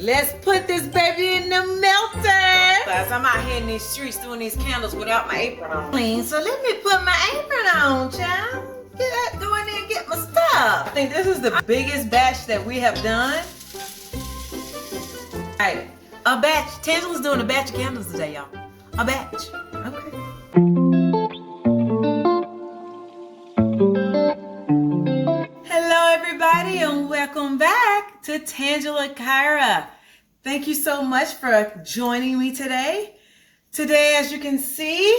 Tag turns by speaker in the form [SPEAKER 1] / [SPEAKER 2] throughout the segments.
[SPEAKER 1] Let's put this baby in the melter. Guys, I'm out here in these streets doing these candles without my apron on. So let me put my apron on, child. Go in there and get my stuff. I think this is the biggest batch that we have done. All right, a batch. Tangela's doing a batch of candles today, y'all. A batch. Okay. Hello, everybody, and welcome back to Tangela Kyra. Thank you so much for joining me today. Today, as you can see,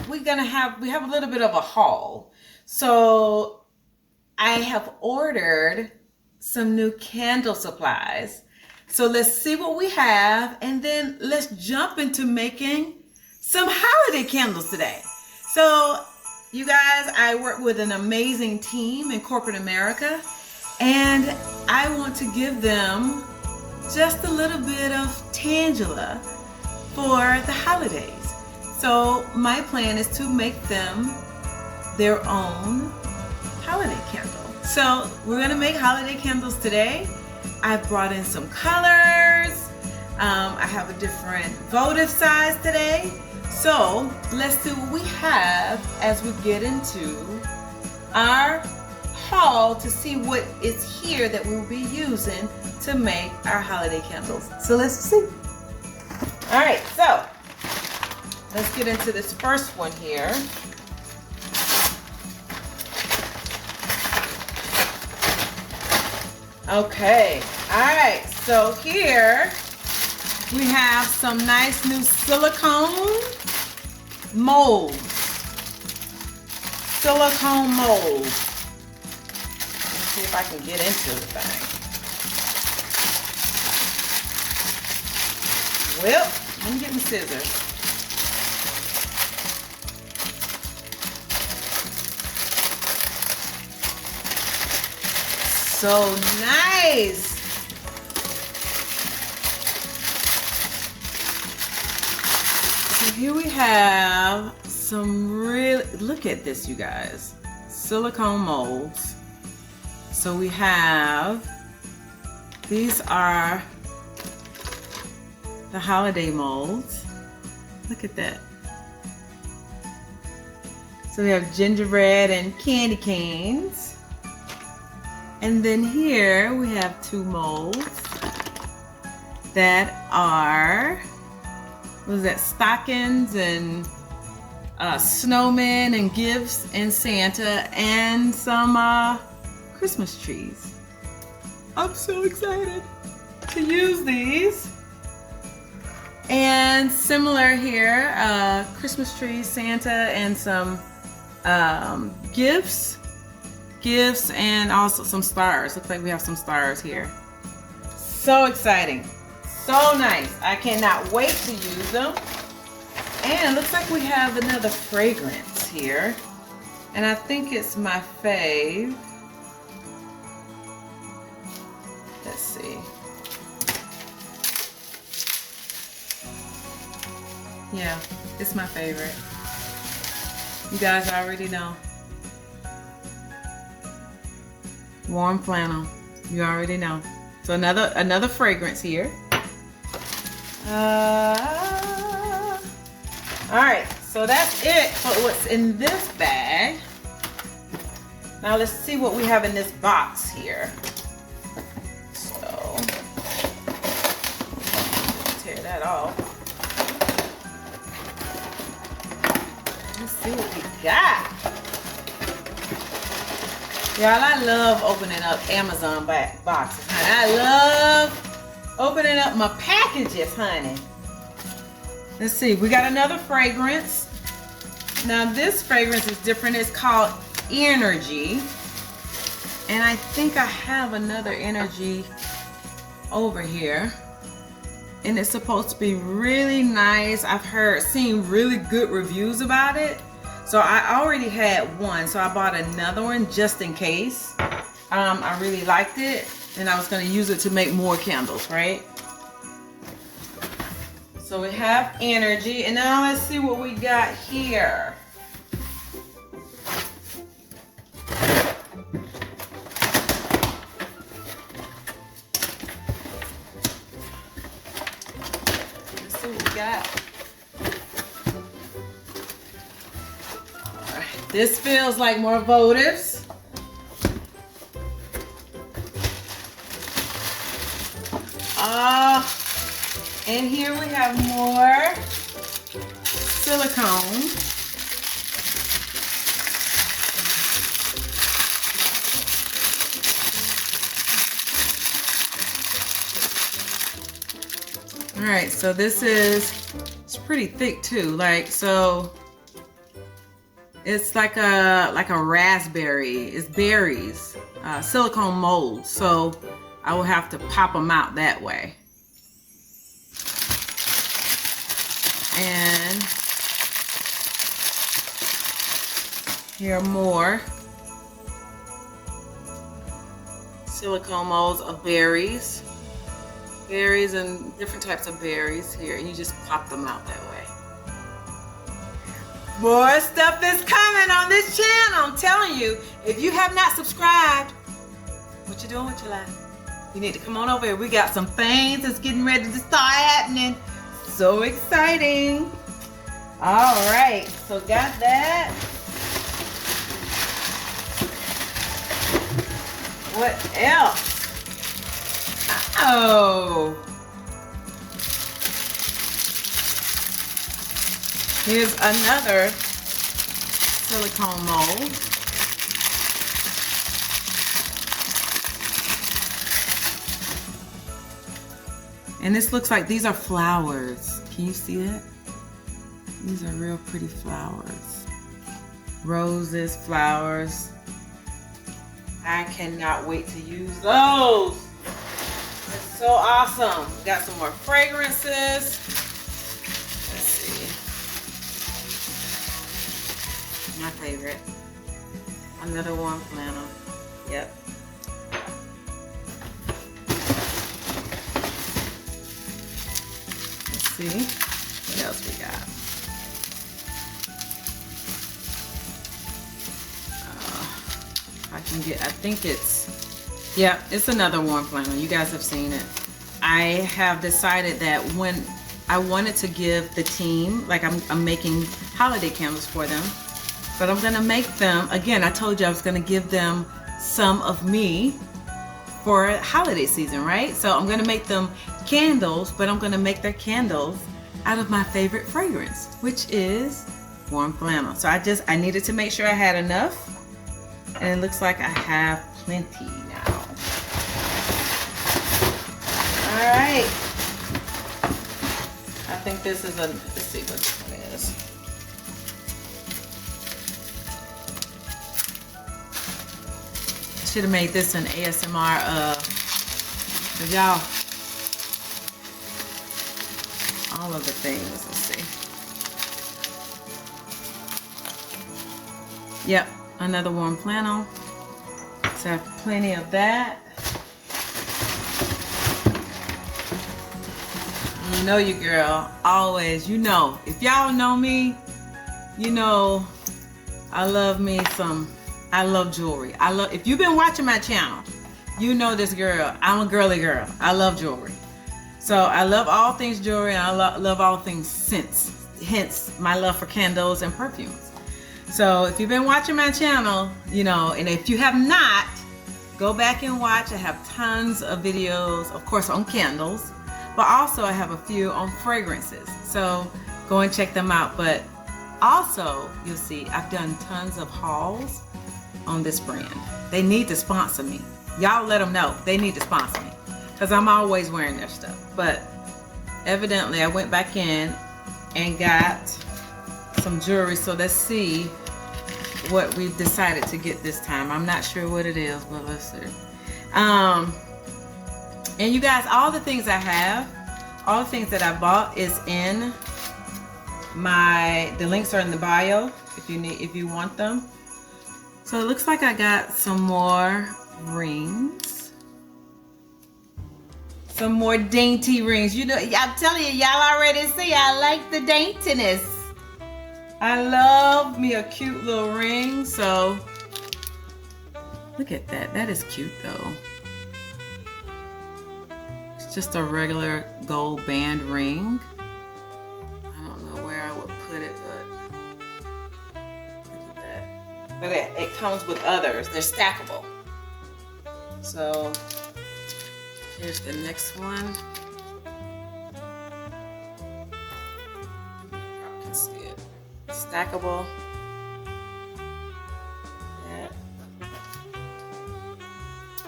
[SPEAKER 1] we have a little bit of a haul. So I have ordered some new candle supplies. So let's see what we have, and then let's jump into making some holiday candles today. So you guys, I work with an amazing team in corporate America, and I want to give them just a little bit of Tangela for the holidays. So my plan is to make them their own holiday candle. So we're gonna make holiday candles today. I've brought in some colors. I have a different votive size today. So let's see what we have as we get into our haul to see what is here that we'll be using to make our holiday candles. So let's see. All right, so let's get into this first one here. Okay, all right, so here we have some nice new silicone molds. Silicone molds. Let's see if I can get into the thing. Well, let me get my scissors. So nice. So here we have some really, look at this, you guys. Silicone molds. So we have, these are the holiday molds. Look at that. So we have gingerbread and candy canes. And then here we have two molds that are, what is that, stockings and snowmen and gifts and Santa and some Christmas trees. I'm so excited to use these. And similar here, Christmas trees, Santa, and some gifts, and also some stars. Looks like we have some stars here. So exciting. So nice. I cannot wait to use them. And it looks like we have another fragrance here. And I think it's my fave. Let's see. Yeah, it's my favorite. You guys already know. Warm flannel. You already know. So another fragrance here. All right, so that's it for what's in this bag. Now let's see what we have in this box here. So tear that off. Let's see what we got. Y'all, I love opening up Amazon boxes, honey. I love opening up my packages, honey. Let's see, we got another fragrance. Now this fragrance is different. It's called Energy. And I think I have another Energy over here. And it's supposed to be really nice. I've seen really good reviews about it. So I already had one, so I bought another one just in case. I really liked it, and I was gonna use it to make more candles, right? So we have Energy, and now let's see what we got here. see what we got. All right. This feels like more votives. And here we have more silicone. All right, so this it's pretty thick too. Like, so it's like a raspberry. It's berries, silicone mold. So I will have to pop them out that way. And here are more silicone molds of berries. Berries and different types of berries here, and you just pop them out that way. More stuff is coming on this channel. I'm telling you, if you have not subscribed, what you doing with your life? You need to come on over here. We got some things that's getting ready to start happening. So exciting. All right, so got that. What else? Oh, here's another silicone mold. And this looks like these are flowers. Can you see it? These are real pretty flowers. Roses, flowers. I cannot wait to use those. It's so awesome. Got some more fragrances. Let's see. My favorite. Another warm flannel. Yep. Let's see. What else we got? I can get, I think it's, yeah, it's another warm flannel. You guys have seen it. I have decided that when I wanted to give the team, like I'm making holiday candles for them, but I'm gonna make them, again, I told you I was gonna give them some of me for holiday season, right? So I'm gonna make them candles, but I'm gonna make their candles out of my favorite fragrance, which is warm flannel. So I needed to make sure I had enough. And it looks like I have plenty now. All right. I think this is let's see what this one is. I should have made this an ASMR for y'all. All of the things, let's see. Yep. Another warm flannel. So I have plenty of that. You know you girl, always, you know. If y'all know me, you know I love jewelry. If you've been watching my channel, you know this girl. I'm a girly girl. I love jewelry. So I love all things jewelry, and I love all things scents. Hence my love for candles and perfumes. So if you've been watching my channel, you know, and if you have not, go back and watch. I have tons of videos, of course, on candles, but also I have a few on fragrances. So go and check them out. But also, you'll see, I've done tons of hauls on this brand. They need to sponsor me. Y'all let them know they need to sponsor me, because I'm always wearing their stuff. But evidently, I went back in and got some jewelry. So let's see what we've decided to get this time. I'm not sure what it is, but let's see. And you guys, all the things I have, all the things that I bought is in the links are in the bio if you want them. So it looks like I got some more rings, some more dainty rings. You know, I'm telling you, y'all already see I like the daintiness. I love me a cute little ring. So look at that. That is cute though. It's just a regular gold band ring. it comes with others. They're stackable. So here's the next one. You can see it. Stackable. Yeah.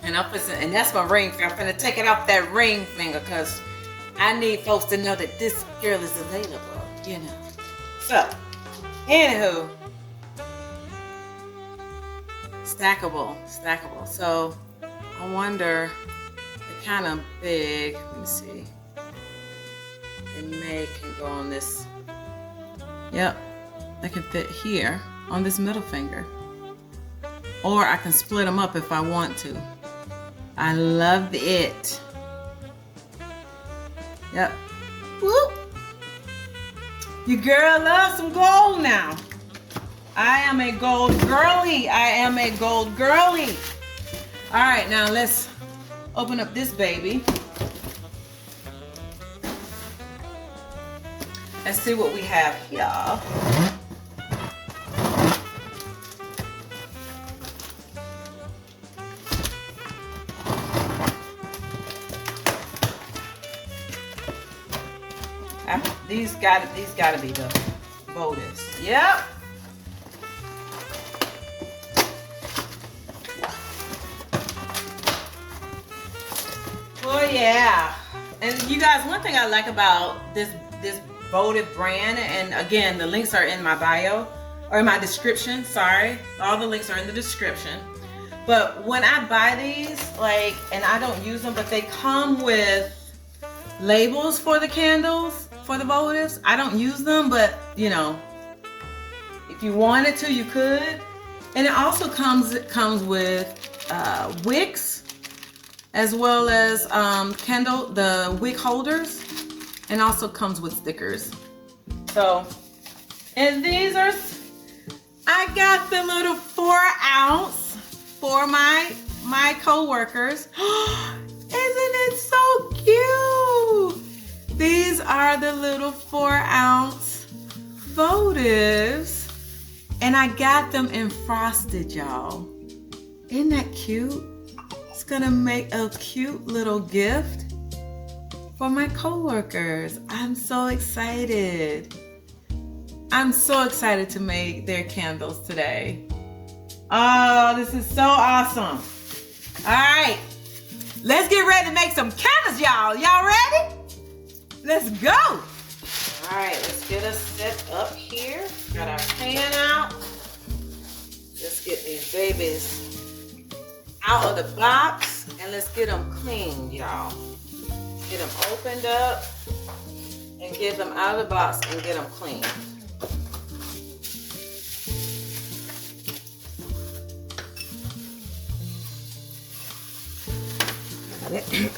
[SPEAKER 1] And that's my ring finger. I'm gonna take it off that ring finger because I need folks to know that this girl is available, you know. So, anywho, stackable. So I wonder, they're kind of big. Let me see. They can go on this. Yep, they can fit here on this middle finger. Or I can split them up if I want to. I love it. Yep. Whoop. Your girl loves some gold now. I am a gold girly. All right, now let's open up this baby. Let's see what we have here. These gotta be the boldest. Yep. Oh yeah. And you guys, one thing I like about this votive brand, and again, the links are in my bio or in my description. Sorry, all the links are in the description. But when I buy these, like, and I don't use them, but they come with labels for the candles, for the votives. I don't use them, but you know, if you wanted to, you could. And it also comes with wicks, as well as the wick holders, and also comes with stickers. So, and these are, I got the little 4-ounce for my co-workers. Isn't it so cute? These are the little 4-ounce votives, and I got them in frosted, y'all. Isn't that cute? It's gonna make a cute little gift for my coworkers. I'm so excited. I'm so excited to make their candles today. Oh, this is so awesome. All right, let's get ready to make some candles, y'all. Y'all ready? Let's go. All right, let's get us set up here. Got our pan out. Let's get these babies out of the box and let's get them cleaned, y'all. Get them opened up and get them out of the box and get them cleaned.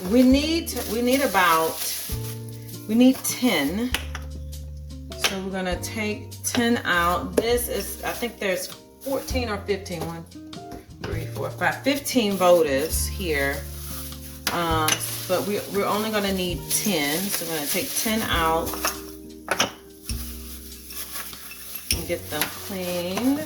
[SPEAKER 1] We need 10. So we're gonna take 10 out. This is, I think there's 14 or 15. 1, 3, 4, 5, 15 votives here. But we're only gonna need 10. So we're gonna take 10 out and get them cleaned.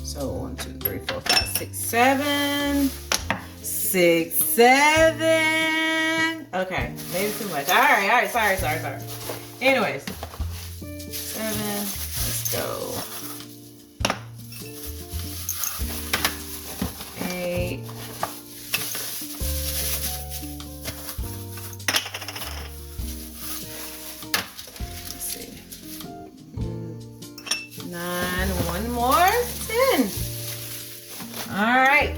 [SPEAKER 1] So 1, 2, 3, 4, 5, 6, 7. 6, 7. Okay, maybe too much. All right. Sorry. Anyways, 7. Let's go. 8. Let's see. 9. One more. 10. All right.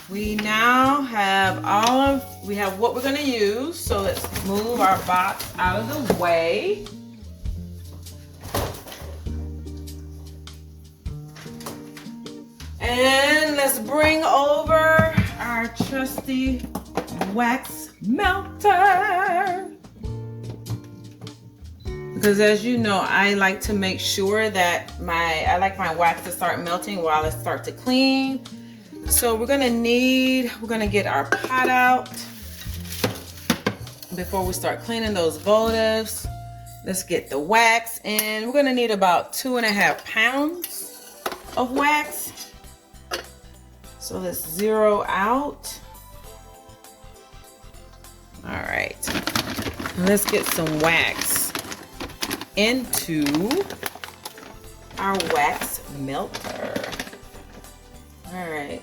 [SPEAKER 1] We now have we have what we're going to use. So let's move our box out of the way. And let's bring over our trusty wax melter. We're because as you know, I like to make sure that I like my wax to start melting while I start to clean. So we're gonna get our pot out before we start cleaning those votives. Let's get the wax, and we're gonna need about 2.5 pounds of wax. So let's zero out. All right, let's get some wax into our wax melter. All right,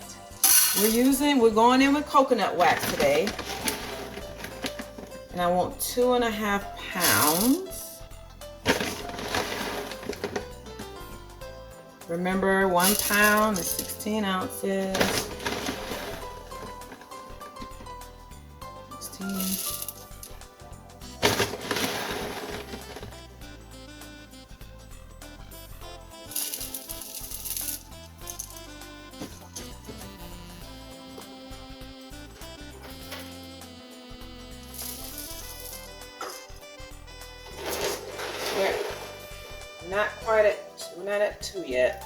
[SPEAKER 1] we're going in with coconut wax today, and I want 2.5 pounds. Remember, 1 pound is 16 ounces. 16. We're not at 2 yet.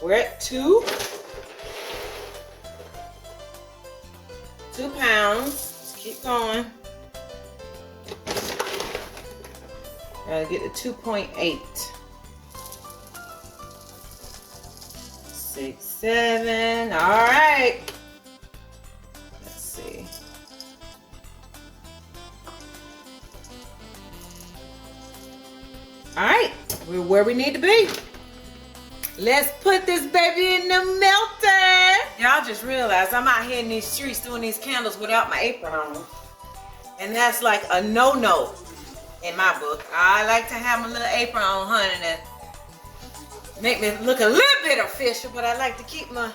[SPEAKER 1] We're at 2 pounds. Let's keep going. Gotta get to 2.8. 6, 7. All right. Let's see. All right, we're where we need to be. Let's put this baby in the melter. Y'all just realized I'm out here in these streets doing these candles without my apron on. And that's like a no-no in my book. I like to have my little apron on, honey, that make me look a little bit official, but I like to keep my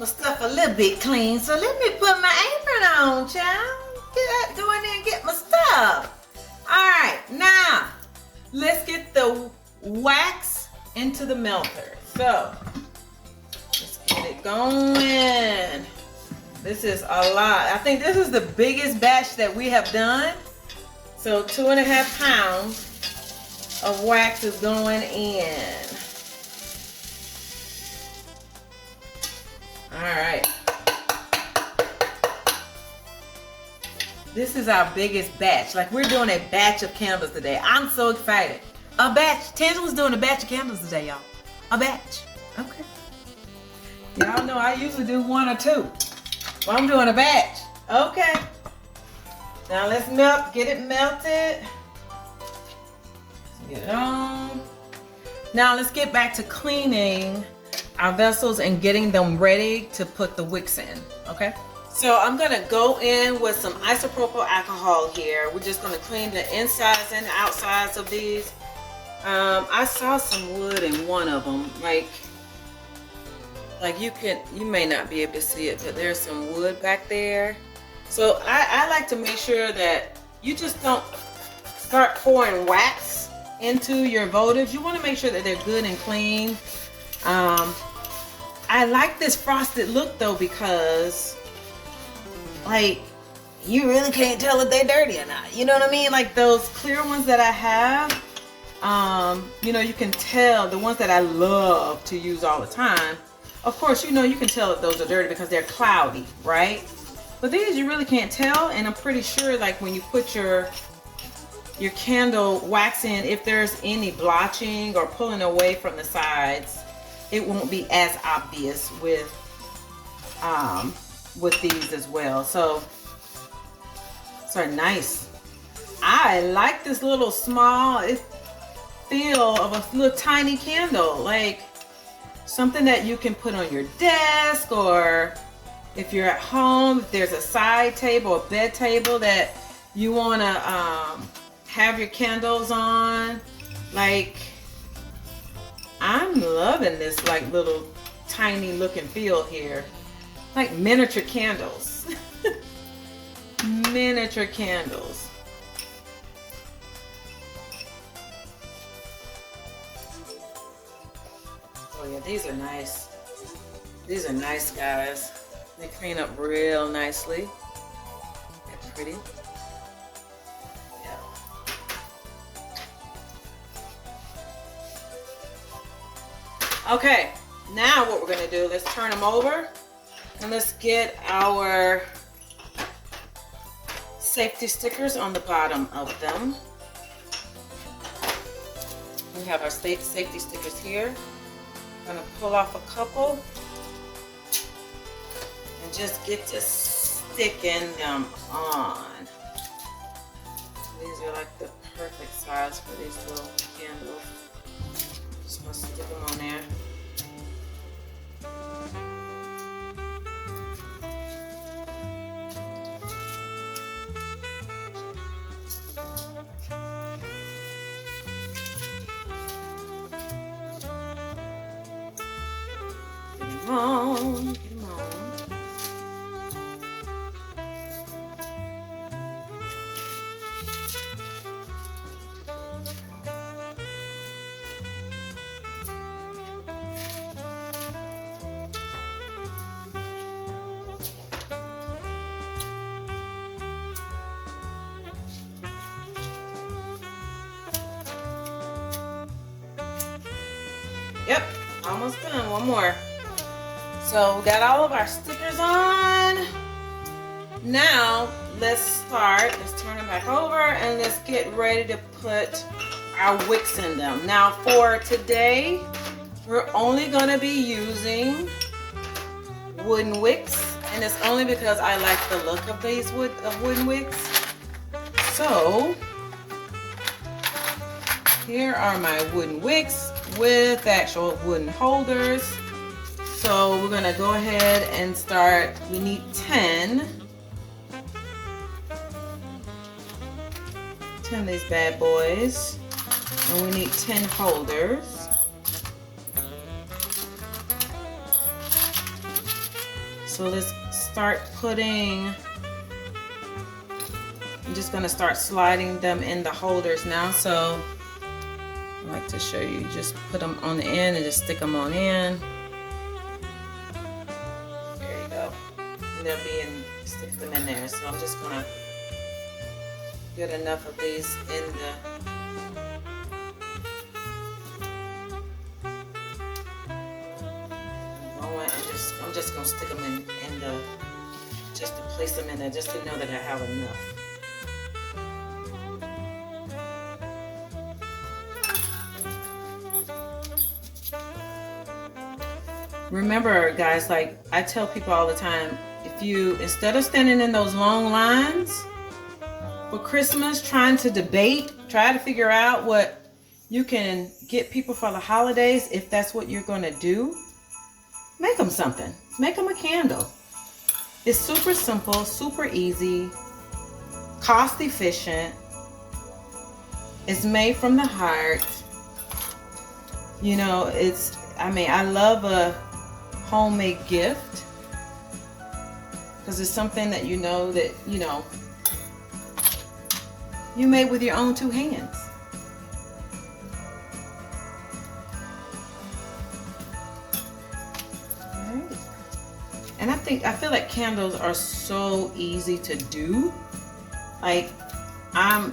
[SPEAKER 1] stuff a little bit clean. So let me put my apron on, child. Go in there and get my stuff. All right, now, let's get the wax into the melter. So, let's get it going. This is a lot. I think this is the biggest batch that we have done. So 2.5 pounds of wax is going in. All right. This is our biggest batch. Like, we're doing a batch of candles today. I'm so excited. A batch. Tangela's doing a batch of candles today, y'all. A batch. Okay. Y'all know I usually do 1 or 2. Well, I'm doing a batch. Okay. Now let's get it melted. Get it on. Now let's get back to cleaning our vessels and getting them ready to put the wicks in. Okay. So I'm gonna go in with some isopropyl alcohol here. We're just gonna clean the insides and the outsides of these. I saw some wood in one of them. Like you may not be able to see it, but there's some wood back there. So I like to make sure that you just don't start pouring wax into your votives. You want to make sure that they're good and clean. I like this frosted look though, because like you really can't tell if they're dirty or not. You know what I mean? Like those clear ones that I have, you know, you can tell. The ones that I love to use all the time, of course, you know, you can tell if those are dirty because they're cloudy, right? But these you really can't tell, and I'm pretty sure like when you put your candle wax in, if there's any blotching or pulling away from the sides, it won't be as obvious with these as well. So nice. I like this little small feel of a little tiny candle, like something that you can put on your desk, or if you're at home, if there's a side table or bed table that you want to have your candles on. Like, I'm loving this like little tiny look and feel here, like miniature candles. Miniature candles. Oh yeah, these are nice. These are nice, guys. They clean up real nicely. They're pretty. Yeah. Okay, now what we're gonna do, let's turn them over and let's get our safety stickers on the bottom of them. We have our safety stickers here. I'm gonna pull off a couple and just get to sticking them on. These are like the perfect size for these little candles. Just gonna stick them on there. Get them on, get them on. Yep, almost done. One more. So we got all of our stickers on. Now let's start. Let's turn them back over and let's get ready to put our wicks in them. Now for today, we're only going to be using wooden wicks, and it's only because I like the look of these wooden wicks. So here are my wooden wicks with actual wooden holders. So we're gonna go ahead and start. We need 10 of these bad boys, and we need 10 holders. So let's start putting, I'm just gonna start sliding them in the holders now. So I like to show you, just put them on the end and just stick them on in. There you go. And they'll be in, stick them in there. So I'm just gonna get enough of these in the, I'm just gonna stick them in the, just to place them in there, just to know that I have enough. Remember, guys, like I tell people all the time, if you, instead of standing in those long lines for Christmas trying to debate, try to figure out what you can get people for the holidays, if that's what you're going to do, make them something. Make them a candle. It's super simple, super easy, cost efficient. It's made from the heart. You know, it's, I mean, I love a homemade gift because it's something that you know that, you know, you made with your own two hands. All right. And I feel like candles are so easy to do. Like,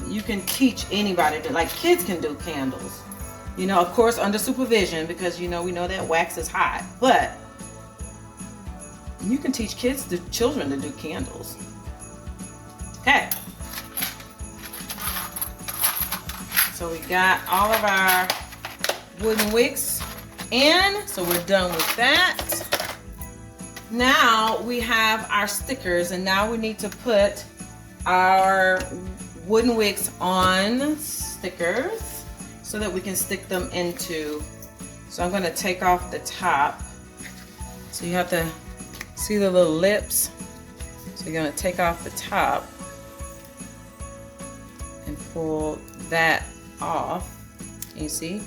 [SPEAKER 1] you can teach anybody to, like, kids can do candles. You know, of course, under supervision, because, you know, we know that wax is hot, but you can teach children to do candles. Okay. So we got all of our wooden wicks in, so we're done with that. Now we have our stickers, and now we need to put our wooden wicks on stickers so that we can stick them into. So I'm going to take off the top. So you have to see the little lips. So you're going to take off the top and pull that off. You see?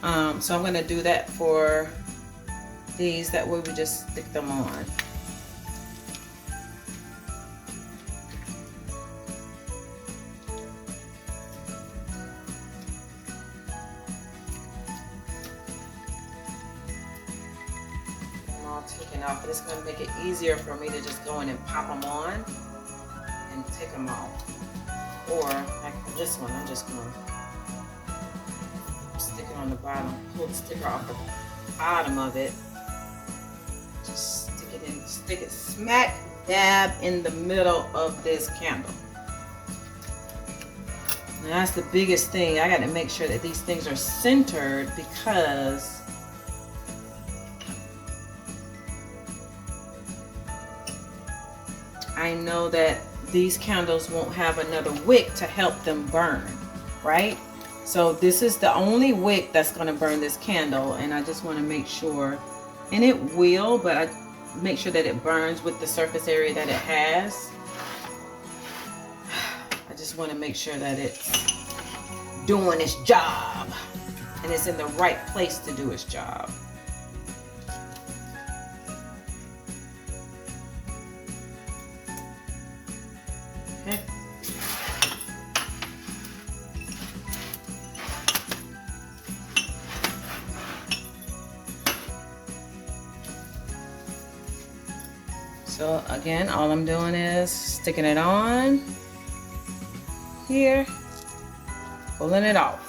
[SPEAKER 1] So I'm going to do that for these. That way we just stick them on. Taken off, but it's going to make it easier for me to just go in and pop them on and take them off. Or like this one, I'm just going to stick it on the bottom, pull the sticker off bottom of it. Just stick it smack dab in the middle of this candle. And that's the biggest thing. I got to make sure that these things are centered, because I know that these candles won't have another wick to help them burn, right? So this is the only wick that's going to burn this candle, and I just want to make sure, and it will, but I make sure that it burns with the surface area that it has. I just want to make sure that it's doing its job and it's in the right place to do its job. Okay. So again, all I'm doing is sticking it on here, pulling it off.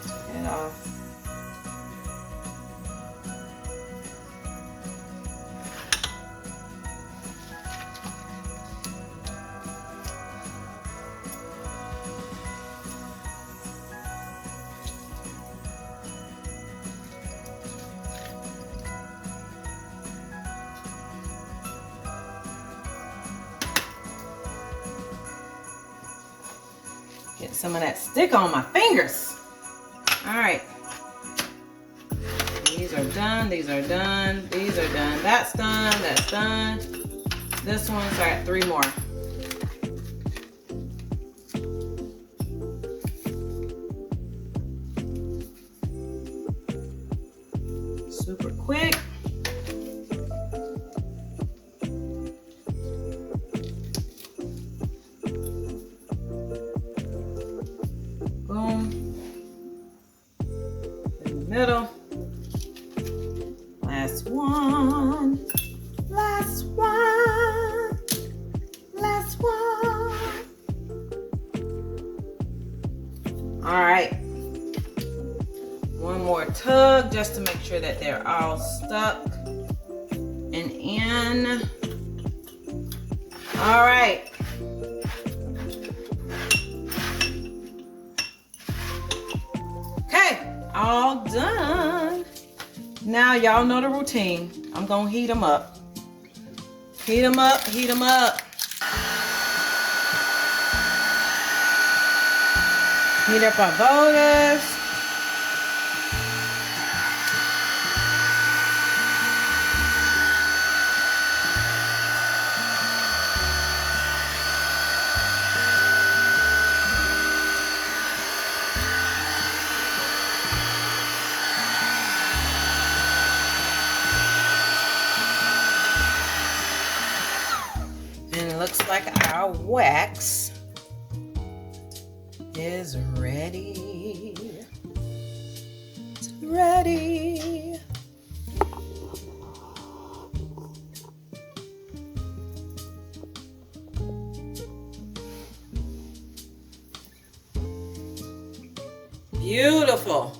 [SPEAKER 1] Take it off. Get some of that stick on my fingers. All right. These are done. These are done. These are done. That's done. That's done. This one's got 3 more. Super quick. Middle. Last one. Last one. Last one. All right. One more tug just to make sure that they're all stuck and in. All right. All done. Now y'all know the routine. I'm gonna heat them up. Heat them up, heat them up. Heat up our voters. Looks like our wax is ready. It's ready. Beautiful.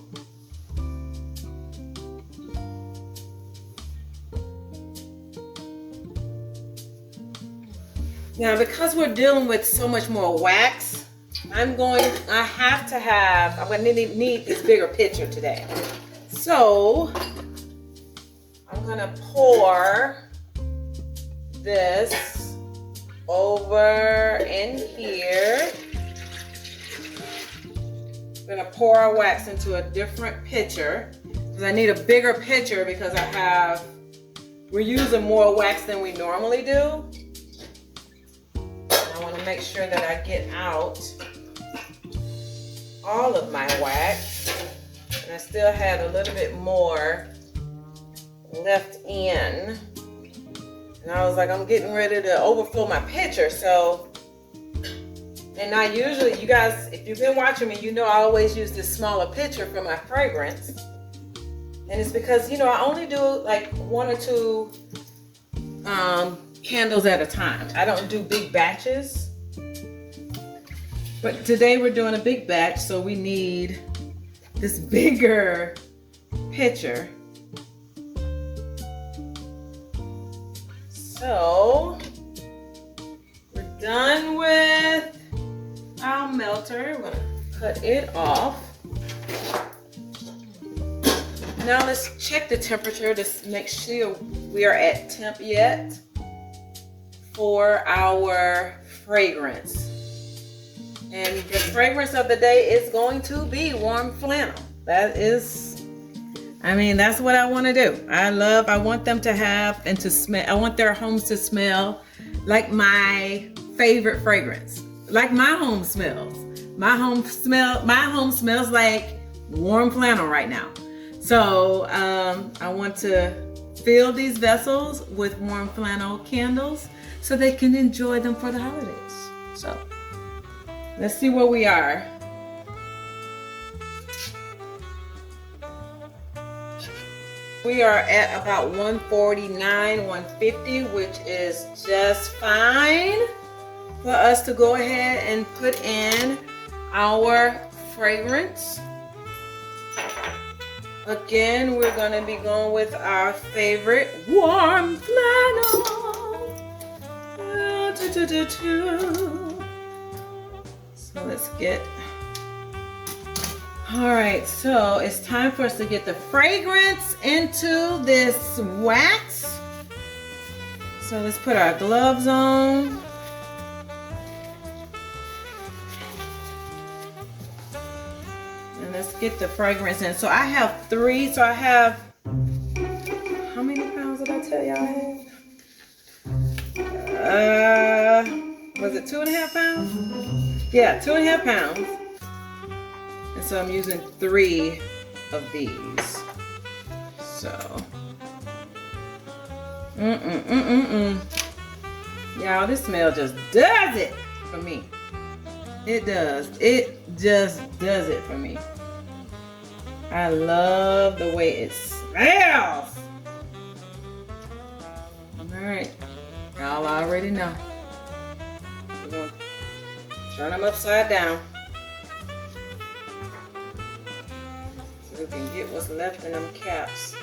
[SPEAKER 1] Now, because we're dealing with so much more wax, I'm going to need this bigger pitcher today. So, I'm going to pour this over in here. I'm going to pour our wax into a different pitcher, because I need a bigger pitcher because we're using more wax than we normally do. I want to make sure that I get out all of my wax, and I still had a little bit more left in, and I was like, I'm getting ready to overflow my pitcher. So, and I usually, you guys, if you've been watching me, you know I always use this smaller pitcher for my fragrance, and it's because, you know, I only do like 1 or 2 candles at a time. I don't do big batches. But today we're doing a big batch, so we need this bigger pitcher. So we're done with our melter. We're gonna cut it off. Now let's check the temperature to make sure we are at temp yet for our fragrance. And the fragrance of the day is going to be warm flannel. That is, that's what I want to do. I want them to have and to smell, I want their homes to smell like my favorite fragrance. Like my home smells. My home smells like warm flannel right now. So I want to fill these vessels with warm flannel candles so they can enjoy them for the holidays. So let's see where we are. We are at about 149, 150, which is just fine for us to go ahead and put in our fragrance. Again, we're going to be going with our favorite warm flannel. So let's get, all right, so it's time for us to get the fragrance into this wax. So let's put our gloves on. And let's get the fragrance in. So I have 3, so I have, how many pounds did I tell y'all I have? Was it 2.5 pounds? Yeah, 2.5 pounds. And so I'm using 3 of these. So, y'all, this smell just does it for me. It does. It just does it for me. I love the way it smells. All right, y'all already know. We're gonna turn them upside down so we can get what's left in them caps.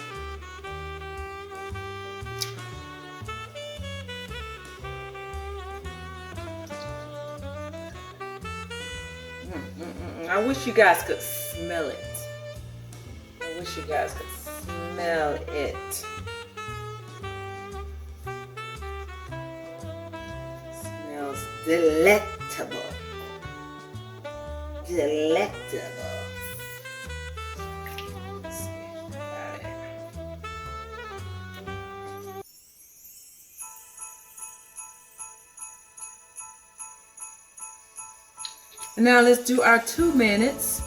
[SPEAKER 1] I wish you guys could smell it. I wish you guys could smell it. Smells delectable. Delectable. Let's see. Got it. Now let's do our 2 minutes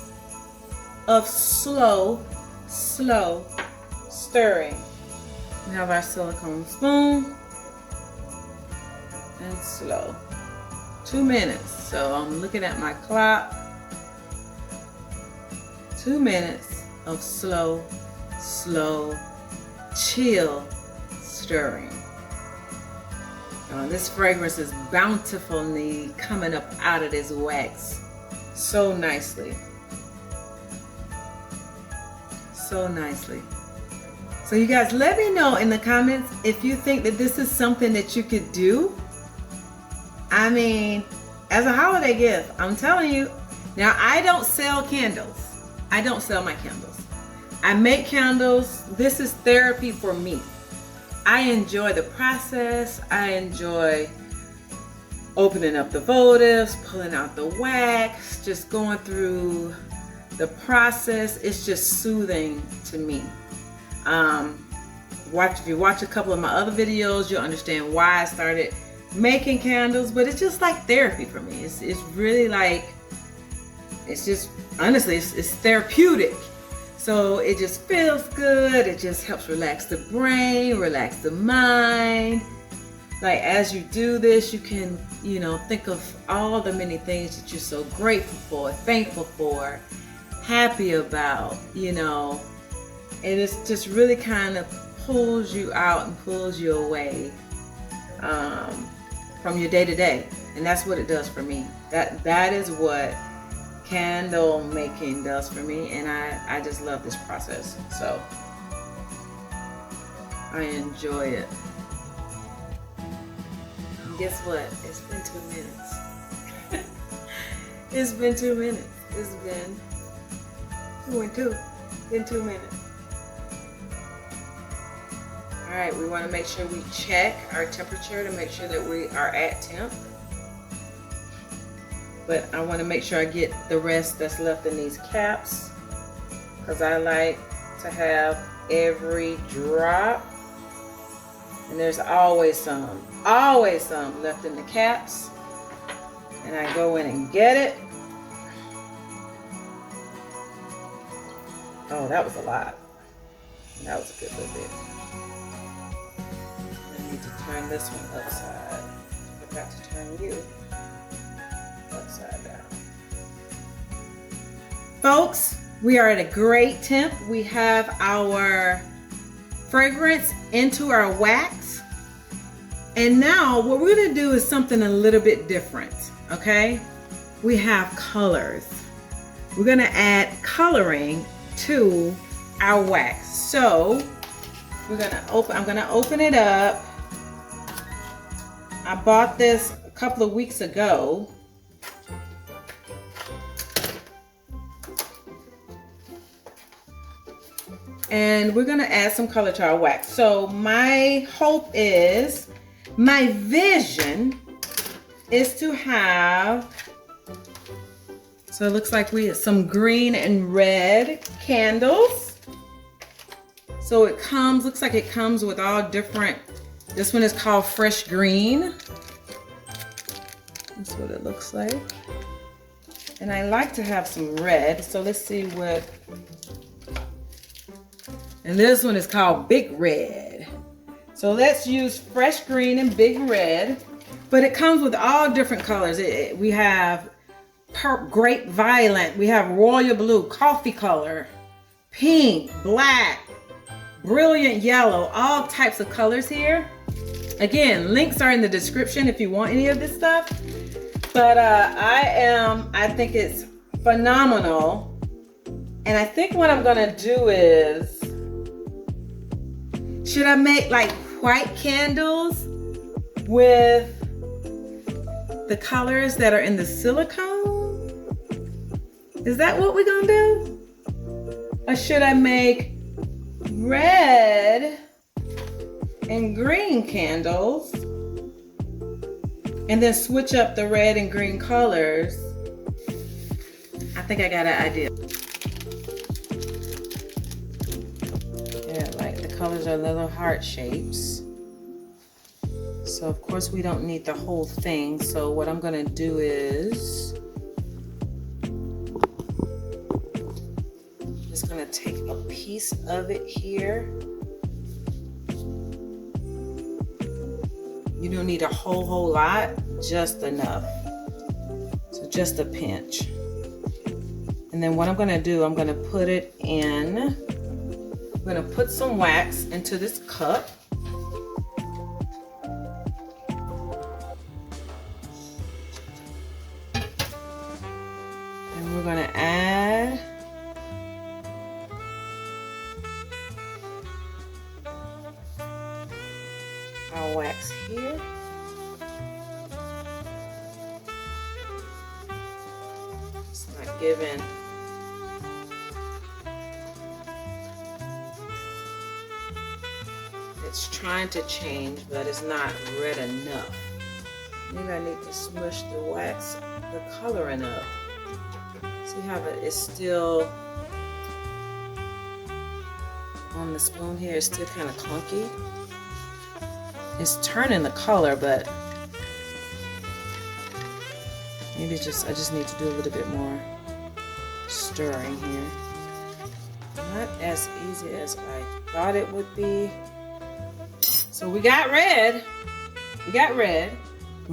[SPEAKER 1] of slow stirring. We have our silicone spoon and slow. 2 minutes. So I'm looking at my clock. 2 minutes of slow, chill stirring. This fragrance is bountifully coming up out of this wax so nicely. So nicely. So you guys, let me know in the comments if you think that this is something that you could do. As a holiday gift, I'm telling you. Now, I don't sell candles. I don't sell my candles. I make candles. This is therapy for me. I enjoy the process. I enjoy opening up the votives, pulling out the wax, just going through the process. It's just soothing to me. If you watch a couple of my other videos, you'll understand why I started making candles, but it's just like therapy for me. It's really like, it's just, honestly, it's therapeutic. So it just feels good. It just helps relax the brain, relax the mind. Like as you do this, you can, think of all the many things that you're so grateful for, thankful for, happy about, and it's just really kind of pulls you out and pulls you away from your day to day. And that's what it does for me. That is what candle making does for me, and I just love this process. So I enjoy it. And guess what? It's been 2 minutes. It's been 2 minutes. It's been 2 minutes. All right, we want to make sure we check our temperature to make sure that we are at temp. But I want to make sure I get the rest that's left in these caps, because I like to have every drop. And there's always some left in the caps. And I go in and get it. Oh, that was a lot. That was a good little bit. I need to turn this one upside. I forgot to turn you upside down. Folks, we are at a great temp. We have our fragrance into our wax. And now what we're going to do is something a little bit different, okay? We have colors. We're going to add coloring to our wax. So I'm going to open it up. I bought this a couple of weeks ago. And we're going to add some color to our wax. So my hope is, my vision is to have, so it looks like we have some green and red candles. So it comes, looks like it comes with all different, this one is called Fresh Green. That's what it looks like. And I like to have some red, so let's see what. And this one is called Big Red. So let's use Fresh Green and Big Red. But it comes with all different colors. We have Grape Violet, we have Royal Blue, Coffee Color, Pink, Black, Brilliant Yellow, all types of colors here. Again, links are in the description if you want any of this stuff. But I think it's phenomenal. And I think what I'm gonna do is, should I make like white candles with the colors that are in the silicone? Is that what we're gonna do? Or should I make red and green candles and then switch up the red and green colors? I think I got an idea. Colors are little heart shapes. So of course we don't need the whole thing. So what I'm gonna do is just gonna take a piece of it here. You don't need a whole lot, just enough. So just a pinch. And then what I'm gonna do, I'm gonna put it in. I'm going to put some wax into this cup. And we're going to add our wax here. It's not giving. It's trying to change, but it's not red enough. Maybe I need to smush the wax, the coloring up. See how it's still on the spoon here, it's still kind of clunky. It's turning the color, but maybe I just need to do a little bit more stirring here. Not as easy as I thought it would be. So we got red. We're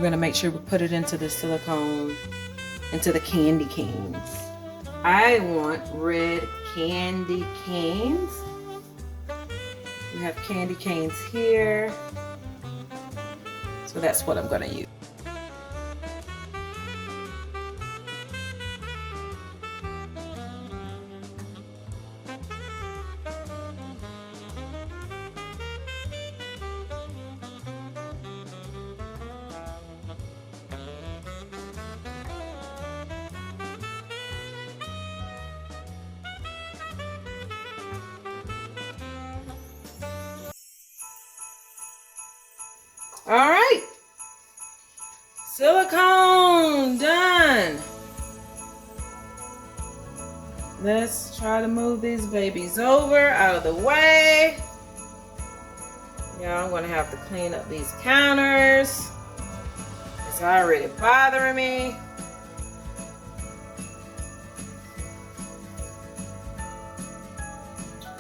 [SPEAKER 1] gonna make sure we put it into the silicone, into the candy canes. I want red candy canes. We have candy canes here. So that's what I'm gonna use. All right, silicone done. Let's try to move these babies over out of the way. Yeah, I'm gonna have to clean up these counters. It's already bothering me.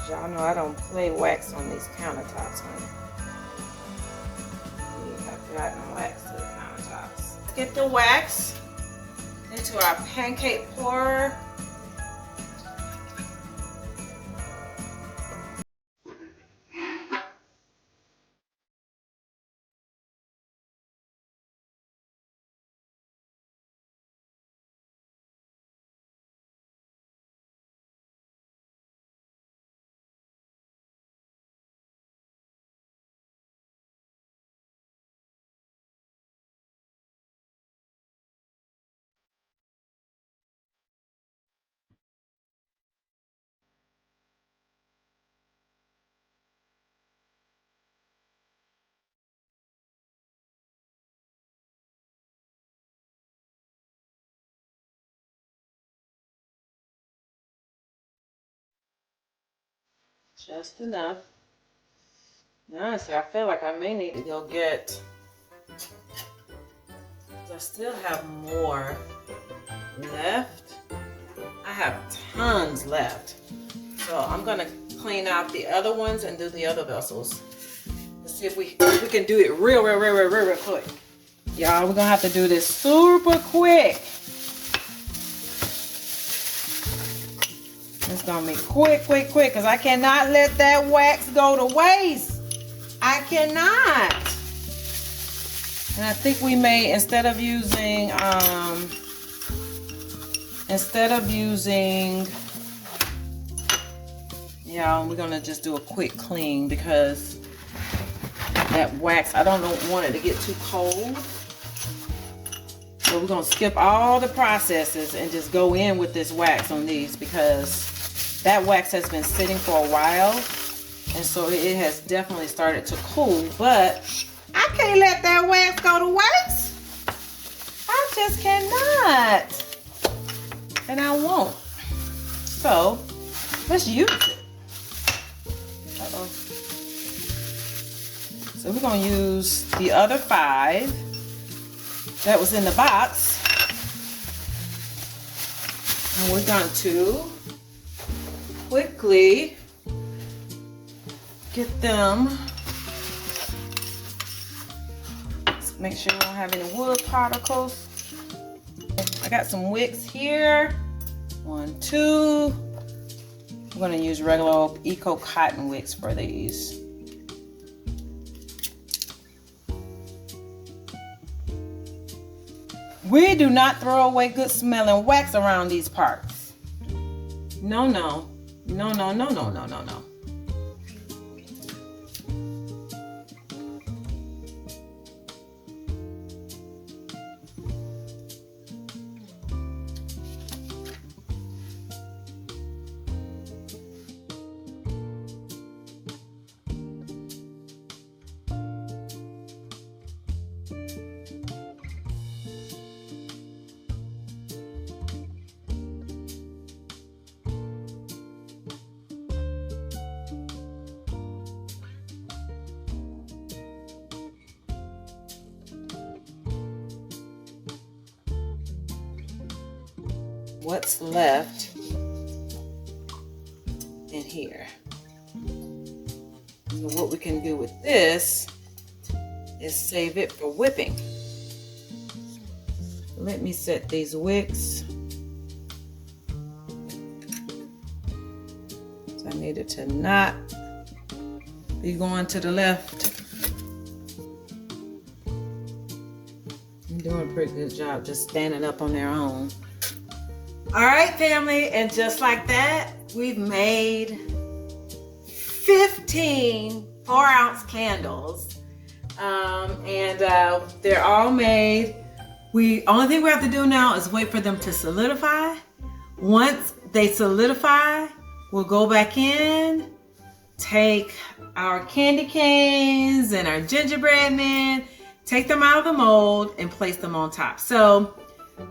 [SPEAKER 1] Y'all know I don't play wax on these countertops, honey. We have gotten wax to the countertops. Let's get the wax into our pancake pourer. Just enough. Honestly, I feel like I may need to go get, I still have more left. I have tons left. So I'm gonna clean out the other ones and do the other vessels. Let's see if we can do it real quick. Y'all, we're gonna have to do this super quick. It's gonna be quick, because I cannot let that wax go to waste. I cannot. And I think we may, instead of using, yeah, we're gonna just do a quick clean because that wax, I don't want it to get too cold. So we're gonna skip all the processes and just go in with this wax on these because that wax has been sitting for a while. And so it has definitely started to cool, but I can't let that wax go to waste. I just cannot. And I won't. So let's use it. Uh-oh. So we're gonna use the other 5 that was in the box. And we're going to quickly get them. Let's make sure we don't have any wood particles. I got some wicks here. 1, 2. I'm gonna use regular old eco cotton wicks for these. We do not throw away good smelling wax around these parts. No, no. No, no, no, no, no, no, no. What's left in here. So what we can do with this is save it for whipping. Let me set these wicks. So I need it to not be going to the left. doing a pretty good job just standing up on their own. All right, family, and just like that, we've made 15 4-ounce candles. They're all made. Only thing we have to do now is wait for them to solidify. Once they solidify, we'll go back in, take our candy canes and our gingerbread men, take them out of the mold and place them on top. So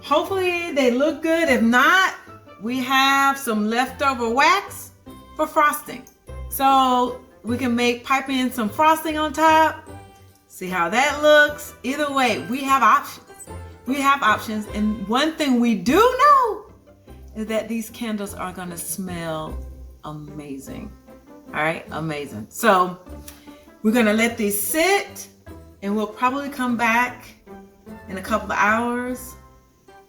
[SPEAKER 1] hopefully they look good. If not, we have some leftover wax for frosting. So we can pipe in some frosting on top, see how that looks. Either way, we have options. We have options. And one thing we do know is that these candles are gonna smell amazing. All right, amazing. So we're gonna let these sit and we'll probably come back in a couple of hours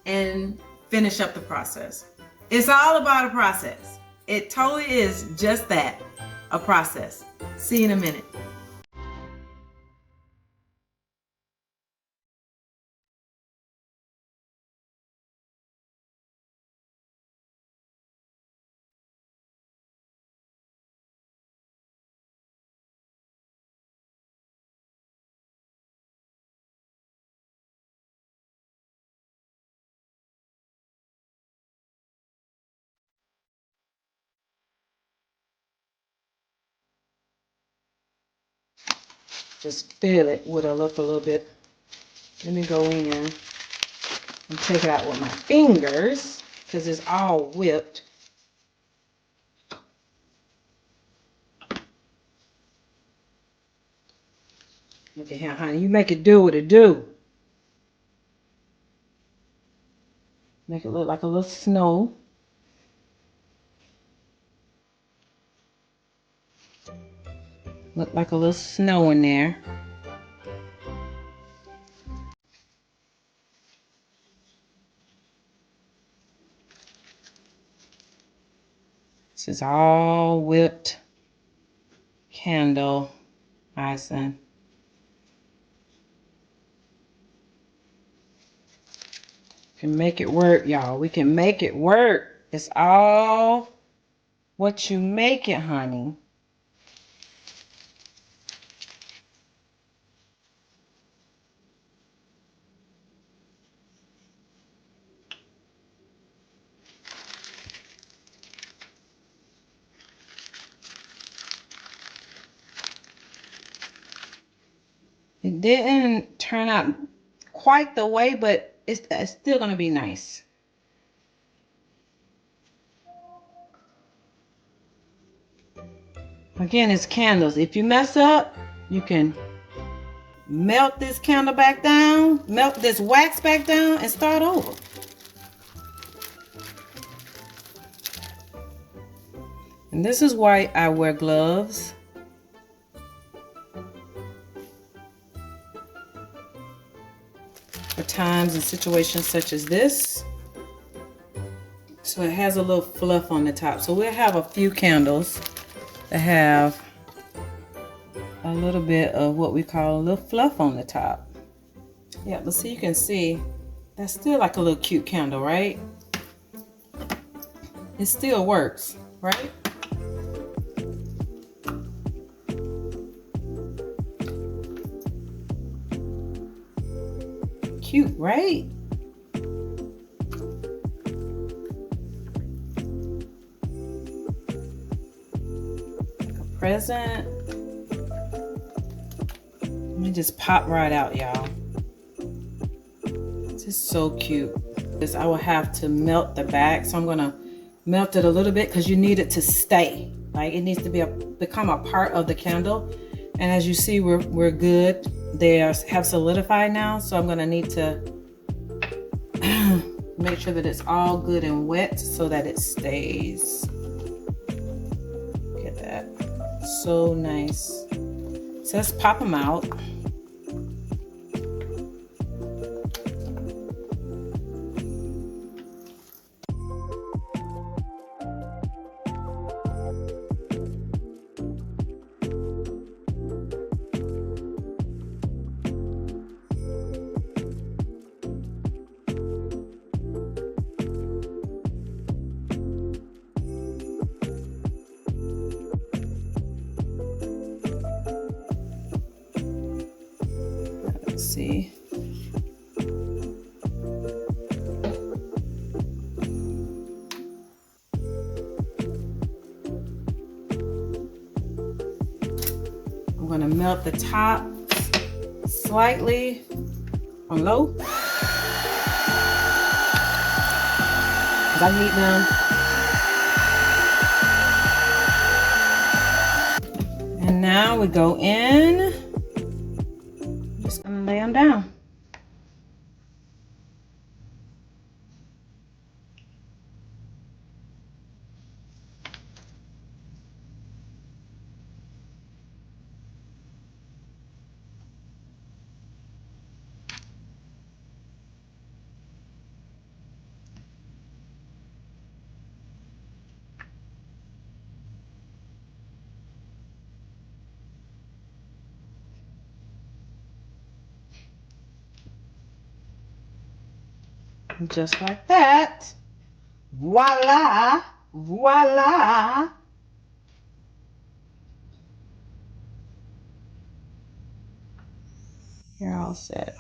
[SPEAKER 1] and finish up the process. It's all about a process. It totally is just that, a process. See you in a minute. Just fill it with a little bit. Let me go in and take it out with my fingers because it's all whipped. Look at here, honey. You make it do what it do. Make it look like a little snow. Look like a little snow in there. This is all whipped candle icing. We can make it work, y'all. We can make it work. It's all what you make it, honey. It didn't turn out quite the way, but it's still gonna be nice. Again, it's candles. If you mess up, you can melt this candle back down, melt this wax back down, and start over. And this is why I wear gloves. For times and situations such as this. So it has a little fluff on the top. So we'll have a few candles that have a little bit of what we call a little fluff on the top. Yeah, but see, you can see that's still like a little cute candle, right? It still works, right? Cute, right? Like a present. Let me just pop right out, y'all. This is so cute. This I will have to melt the back, so I'm gonna melt it a little bit because you need it to stay. Like it needs to become a part of the candle. And as you see, we're good. They have solidified now, so I'm gonna need to make sure that it's all good and wet so that it stays. Look at that, so nice. So let's pop them out. see. I'm gonna melt the top slightly on low. I need them. And now we go in. I'm just gonna lay them down. Just like that. Voila! Voila! You're all set.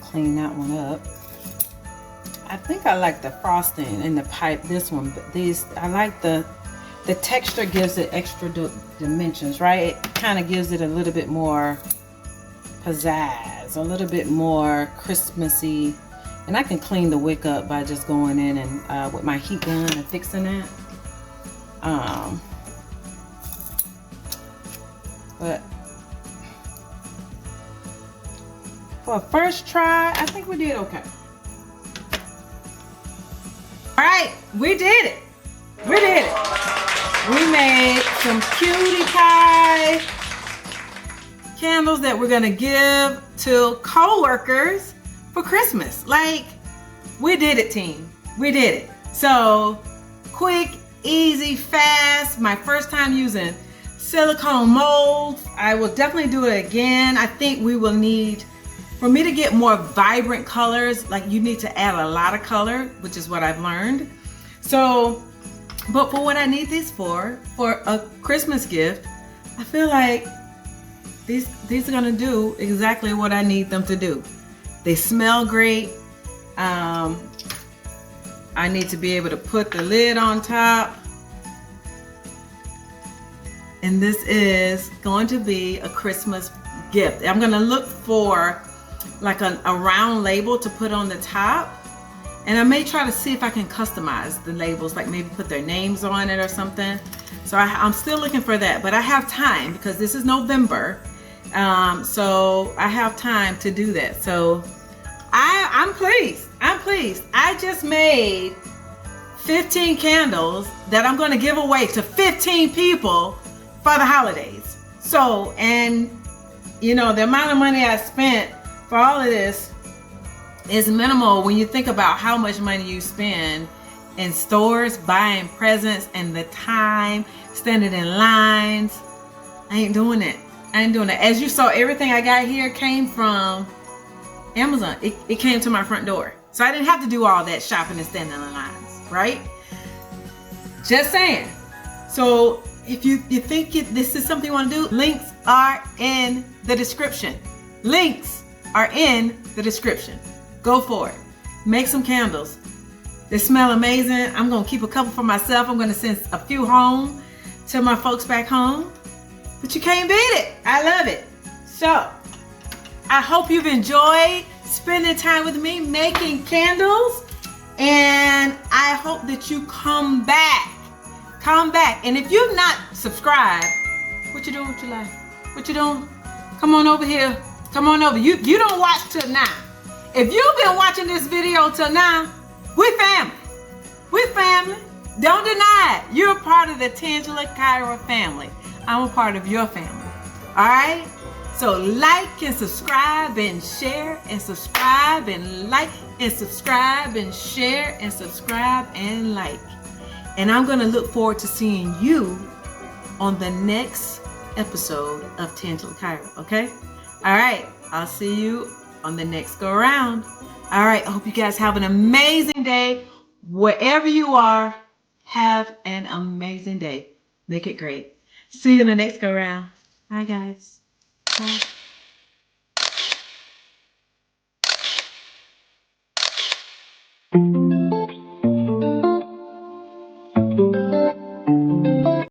[SPEAKER 1] Clean that one up. I think I like the frosting in the pipe, this one, but these, I like the texture gives it extra dimensions, right? It kind of gives it a little bit more pizzazz, a little bit more Christmassy. And I can clean the wick up by just going in and with my heat gun and fixing it. But for a first try, I think we did okay. All right, we did it. We did it. We made some cutie pie candles that we're gonna give to co-workers for Christmas. Like, we did it, team. We did it. So, quick, easy, fast. My first time using silicone molds. I will definitely do it again. I think we will need, for me to get more vibrant colors, like you need to add a lot of color, which is what I've learned. So, but for what I need these for a Christmas gift, I feel like these are gonna do exactly what I need them to do. They smell great. I need to be able to put the lid on top. And this is going to be a Christmas gift. I'm gonna look for like a round label to put on the top. And I may try to see if I can customize the labels, like maybe put their names on it or something. So I'm still looking for that, but I have time because this is November. So I have time to do that. So I'm pleased. I'm pleased. I just made 15 candles that I'm going to give away to 15 people for the holidays. So, and you know, the amount of money I spent for all of this is minimal when you think about how much money you spend in stores buying presents and the time standing in lines. I ain't doing it. I ain't doing it. As you saw, everything I got here came from Amazon. It came to my front door. So I didn't have to do all that shopping and standing in lines, right? Just saying. So if you think this is something you want to do, links are in the description. Links are in the description. Go for it. Make some candles. They smell amazing. I'm going to keep a couple for myself. I'm going to send a few home to my folks back home. But you can't beat it. I love it. So, I hope you've enjoyed spending time with me making candles. And I hope that you come back. Come back. And if you've not subscribed, what you doing with your life? What you doing? Come on over here. Come on over. You don't watch till now. If you've been watching this video till now, we family. We family. Don't deny it. You're a part of the Tangela Kyra family. I'm a part of your family. All right? So like and subscribe and share and subscribe and like and subscribe and share and subscribe and like. And I'm going to look forward to seeing you on the next episode of Tangela Kyra, okay? All right, I'll see you on the next go around. All right, I hope you guys have an amazing day. Wherever you are, have an amazing day. Make it great. See you in the next go around. Bye, guys. Bye.